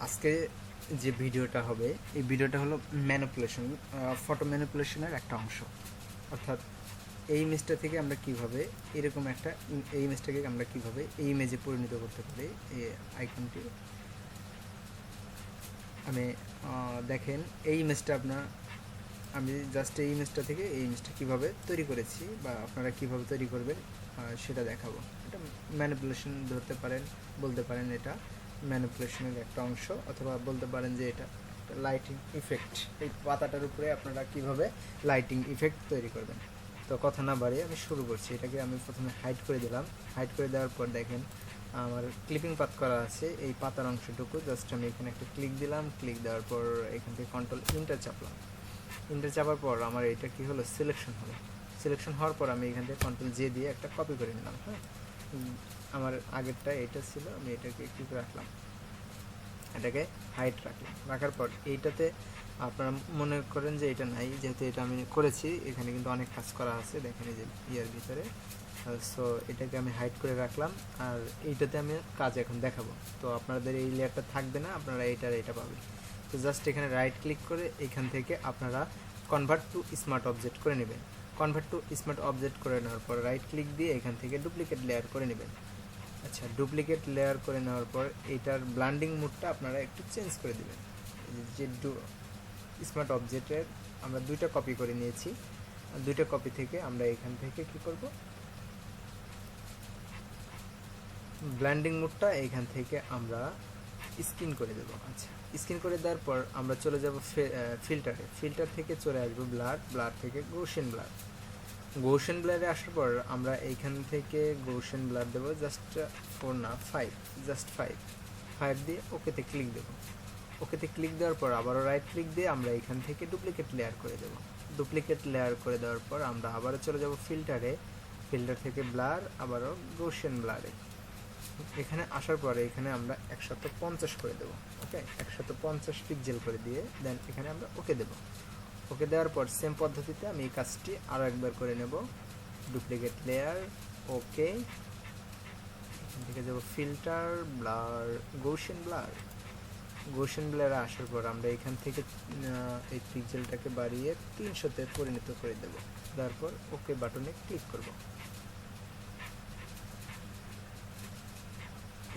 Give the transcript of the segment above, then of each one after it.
আজকে যে ভিডিওটা হবে এই ভিডিওটা হলো ম্যানিপুলেশন, ফটো ম্যানিপুলেশনের একটা অংশ। অর্থাৎ এই ইমেজটা থেকে আমরা কিভাবে এরকম একটা এই ইমেজটাকে আমরা কিভাবে এই ইমেজে পরিণত করতে পারি। এই আইকনটি আমি দেখেন, এই ইমেজটা আমি জাস্ট এই ইমেজটা থেকে এই ইমেজটা কীভাবে তৈরি করেছি বা আপনারা কীভাবে তৈরি করবেন সেটা দেখাবো। এটা ম্যানিপুলেশন ধরতে পারেন, বলতে পারেন এটা ম্যানিপুলেশনের একটা অংশ, অথবা বলতে পারেন যে এটা একটা লাইটিং ইফেক্ট। এই পাতাটার উপরে আপনারা কীভাবে লাইটিং ইফেক্ট তৈরি করবেন। তো কথা না বাড়িয়ে আমি শুরু করছি। এটাকে আমি প্রথমে হাইড করে দিলাম। হাইড করে দেওয়ার পর দেখেন আমার ক্লিপিং পাত করা আছে এই পাতার অংশটুকু। জাস্ট আমি এখানে একটা ক্লিক দিলাম। ক্লিক দেওয়ার পর এখান থেকে কন্ট্রোল ইন্টার চাপলাম। ইন্টার চাপার পর আমার এটা কি হলো, সিলেকশন হলো। সিলেকশন হওয়ার পর আমি এখান থেকে কন্ট্রোল জে দিয়ে একটা কপি করে নিলাম। হ্যাঁ, আমার আগেরটা এটা ছিল, আমি এটাকে কি রাখলাম, এটাকে হাইট রাখলাম। রাখার পর এইটাতে আপনারা মনে করেন যে এটা নাই, যেহেতু এটা আমি করেছি, এখানে কিন্তু অনেক কাজ করা আছে দেখেন এই যে ইয়ার ভিতরে। সো এটাকে আমি হাইড করে রাখলাম। আর এইটাতে আমি কাজ এখন দেখাবো। তো আপনাদের এই লেয়ারটা থাকবে না, আপনারা এটা পাবেন। তো জাস্ট এখানে রাইট ক্লিক করে এখান থেকে আপনারা কনভার্ট টু স্মার্ট অবজেক্ট করে নেবেন। কনভার্ট টু স্মার্ট অবজেক্ট করে নেওয়ার পর রাইট ক্লিক দিয়ে এখান থেকে ডুপ্লিকেট লেয়ার করে নেবেন। আচ্ছা, ডুপ্লিকেট লেয়ার করে নেওয়ার পর এটার ব্লান্ডিং মোডটা আপনারা একটু চেঞ্জ করে দেবেন। যে স্মার্ট অবজেক্টের আমরা দুইটা কপি করে নিয়েছি, দুইটা কপি থেকে আমরা এখান থেকে কি করব, ব্লেন্ডিং মোডটা এখান থেকে আমরা স্ক্রিন করে দেব। আচ্ছা, স্ক্রিন করে দেওয়ার পর আমরা চলে যাব ফিল্টারে। ফিল্টার থেকে চলে আসবো ব্লার। ব্লার থেকে গৌসিয়ান ব্লার। গৌসিয়ান ব্লারে আসার পর আমরা এইখান থেকে গৌসিয়ান ব্লার দেবো জাস্ট 4 না 5, জাস্ট 5 দিয়ে ওকেতে ক্লিক দেবো। ওকেতে ক্লিক দেওয়ার পর আবারও রাইট ক্লিক দিয়ে আমরা এখান থেকে ডুপ্লিকেট লেয়ার করে দেবো। ডুপ্লিকেট লেয়ার করে দেওয়ার পর আমরা আবারও চলে যাব ফিল্টারে। ফিল্টার থেকে ব্লার, আবারও গৌসিয়ান ব্লারে। এখানে আসার পরে এখানে আমরা 150 করে দেবো। ওকে, 150 পিক্সেল করে দিয়ে দেন এখানে আমরা ওকে দেবো। ওকে দেওয়ার পর সেম পদ্ধতিতে আমি এই কাজটি আরও একবার করে নেব। ডুপ্লিকেট লেয়ার, ওকে, এখান থেকে যাব filter, blur, Gaussian blur. Gaussian ব্লারে আসার পর আমরা এখান থেকে এই পিক্সেলটাকে বাড়িয়ে 300-তে পরিণত করে দেব। তারপর ওকে বাটনে ক্লিক করব।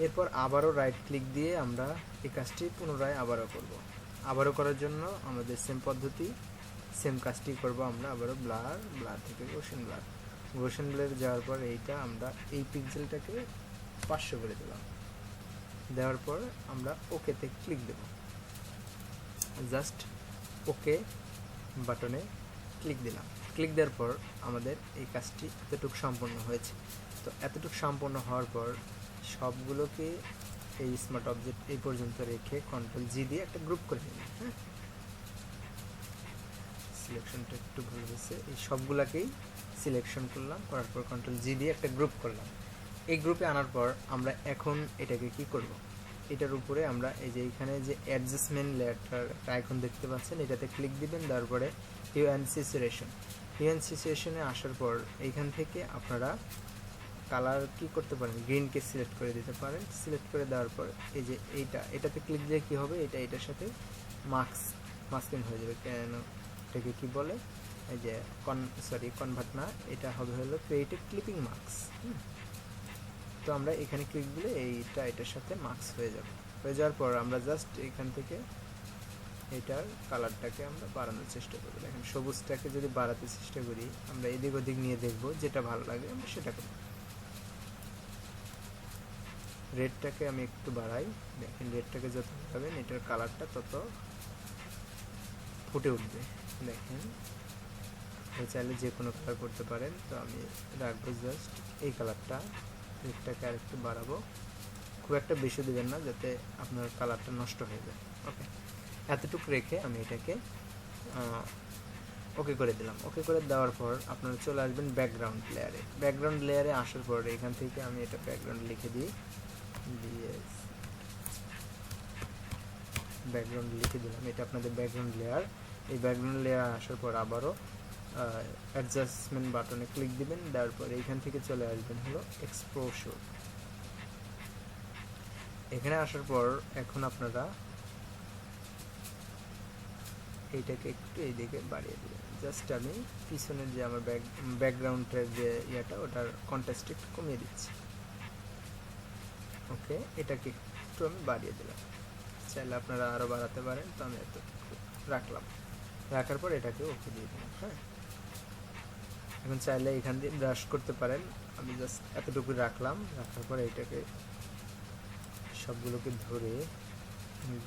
এরপর আবারও রাইট ক্লিক দিয়ে আমরা এই কাজটি পুনরায় আবারও করব। আবারও করার জন্য আমাদের সেম পদ্ধতি, সেম কাজটি করব আমরা আবারও ব্লার, ব্লার থেকে গৌসিয়ান ব্লার। গৌসিয়ান ব্লারে যাওয়ার পর এইটা আমরা এই পিক্সেলটাকে 500 করে দিলাম। দেওয়ার পর আমরা ওকেতে ক্লিক দেব। জাস্ট ওকে বাটনে ক্লিক দিলাম। ক্লিক দেওয়ার পর আমাদের এই কাজটি এতটুকু সম্পন্ন হয়েছে। তো এতটুকু সম্পন্ন হওয়ার পর সবগুলোকে এই স্মার্ট অবজেক্ট এই পর্যন্ত রেখে কন্ট্রোল জি দিয়ে একটা গ্রুপ করে নিলাম। হ্যাঁ, সিলেকশনটা একটু ভালো হয়েছে। এই সবগুলাকেই সিলেকশন করলাম, করার পর কন্ট্রোল জি দিয়ে একটা গ্রুপ করলাম। এই গ্রুপে আনার পর আমরা এখন এটাকে কি করব, এটার উপরে আমরা এই যে এখানে যে অ্যাডজাস্টমেন্ট লেয়ারটার একটা আইকন দেখতে পাচ্ছেন, এটাতে ক্লিক দিবেন। তারপরে hue and situation. Hue and সিচুয়েশনে আসার পর এইখান থেকে আপনারা কালার কি করতে পারেন, গ্রিনকে সিলেক্ট করে দিতে পারেন। সিলেক্ট করে দেওয়ার পর এই যে এটাতে ক্লিক দিয়ে কী হবে, এটার সাথে মাস্কিং হয়ে যাবে। কেন এটাকে কি বলে, এই যে কনভার্ট না, এটা হবে হলো ক্রিয়েটিভ ক্লিপিং মার্কস। তো আমরা এখানে ক্লিক দিলে এটার সাথে মার্কস হয়ে যাবে। হয়ে যাওয়ার পর আমরা জাস্ট এখান থেকে এটার কালারটাকে আমরা বাড়ানোর চেষ্টা করবো। দেখেন সবুজটাকে যদি বাড়াতে চেষ্টা করি, আমরা এদিক ওদিক নিয়ে দেখবো, যেটা ভালো লাগে আমরা সেটা করব। রেডটাকে আমি একটু বাড়াই। দেখেন রেডটাকে যত বাড়াবেন এটার কালারটা তত ফুটে উঠবে। দেখেন চাইলে যে কোনো কালার করতে পারেন। তো আমি রাখবো জাস্ট এই কালারটা। রেডটাকে আর একটু বাড়াবো, খুব একটা বেশি দেবেন না যাতে আপনার কালারটা নষ্ট হয়ে যায়। ওকে, এতটুকু রেখে আমি এটাকে ওকে করে দিলাম। ওকে করে দেওয়ার পর আপনারা চলে আসবেন ব্যাকগ্রাউন্ড লেয়ারে। ব্যাকগ্রাউন্ড লেয়ারে আসার পর এখান থেকে আমি এটা ব্যাকগ্রাউন্ড লিখে দিই, ব্যাকগ্রাউন্ড লিখে দিলাম। এটা আপনাদের ব্যাকগ্রাউন্ড লেয়ার। এই ব্যাকগ্রাউন্ড লেয়ার আসার পর আবারও অ্যাডজাস্টমেন্ট বাটনে ক্লিক দিবেন। দেওয়ার পর এইখান থেকে চলে আসবেন হলো এক্সপোজার। এখানে আসার পর এখন আপনারা এইটাকে একটু এইদিকে বাড়িয়ে দেবেন। জাস্ট আমি পিছনের যে আমার ব্যাকগ্রাউন্ডের যে ইয়েটা ওটার কন্ট্রাস্ট একটু কমিয়ে দিচ্ছি। ওকে, এটাকে একটু আমি বাড়িয়ে দিলাম, চাইলে আপনারা আরও বাড়াতে পারেন, তো আমি এত রাখলাম। রাখার পর এটাকে ওকে দিয়ে দিলাম। হ্যাঁ, এখন চাইলে এখান দিয়ে ব্রাশ করতে পারেন, আমি জাস্ট এতটুকু রাখলাম। রাখার পর এটাকে সবগুলোকে ধরে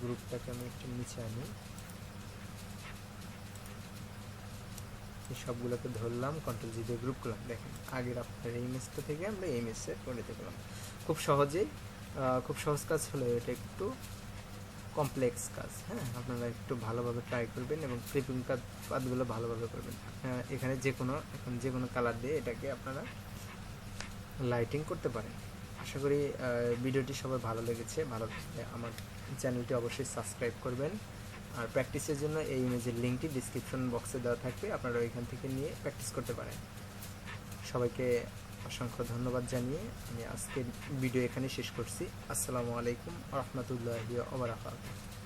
গ্রুপটাকে আমি একটু নিচে আনি, সবগুলোকে ধরলাম, কন্ট্রোল জি দিয়ে গ্রুপ করলাম। দেখেন আগের আপনার এই ইমেজটা থেকে আমরা এই ইমেজে করে দেখলাম। খুব সহজেই, খুব সহজ কাজ হলে এটা একটু কমপ্লেক্স কাজ। হ্যাঁ, আপনারা একটু ভালোভাবে ট্রাই করবেন এবং ক্লিপিং কাজগুলো ভালোভাবে করবেন। এখানে যে কোনো কালার দিয়ে এটাকে আপনারা লাইটিং করতে পারেন। আশা করি ভিডিওটি সবার ভালো লেগেছে। ভালো লাগলে আমার চ্যানেলটি অবশ্যই সাবস্ক্রাইব করবেন। আর প্র্যাকটিসের জন্য এই ইমেজের লিঙ্কটি ডিসক্রিপশন বক্সে দেওয়া থাকবে, আপনারা ওইখান থেকে নিয়ে প্র্যাকটিস করতে পারেন। সবাইকে অসংখ্য ধন্যবাদ জানিয়ে আমি আজকের ভিডিও এখানে শেষ করছি। আসসালামু আলাইকুম ওয়া রাহমাতুল্লাহি ওয়া বারাকাতুহু।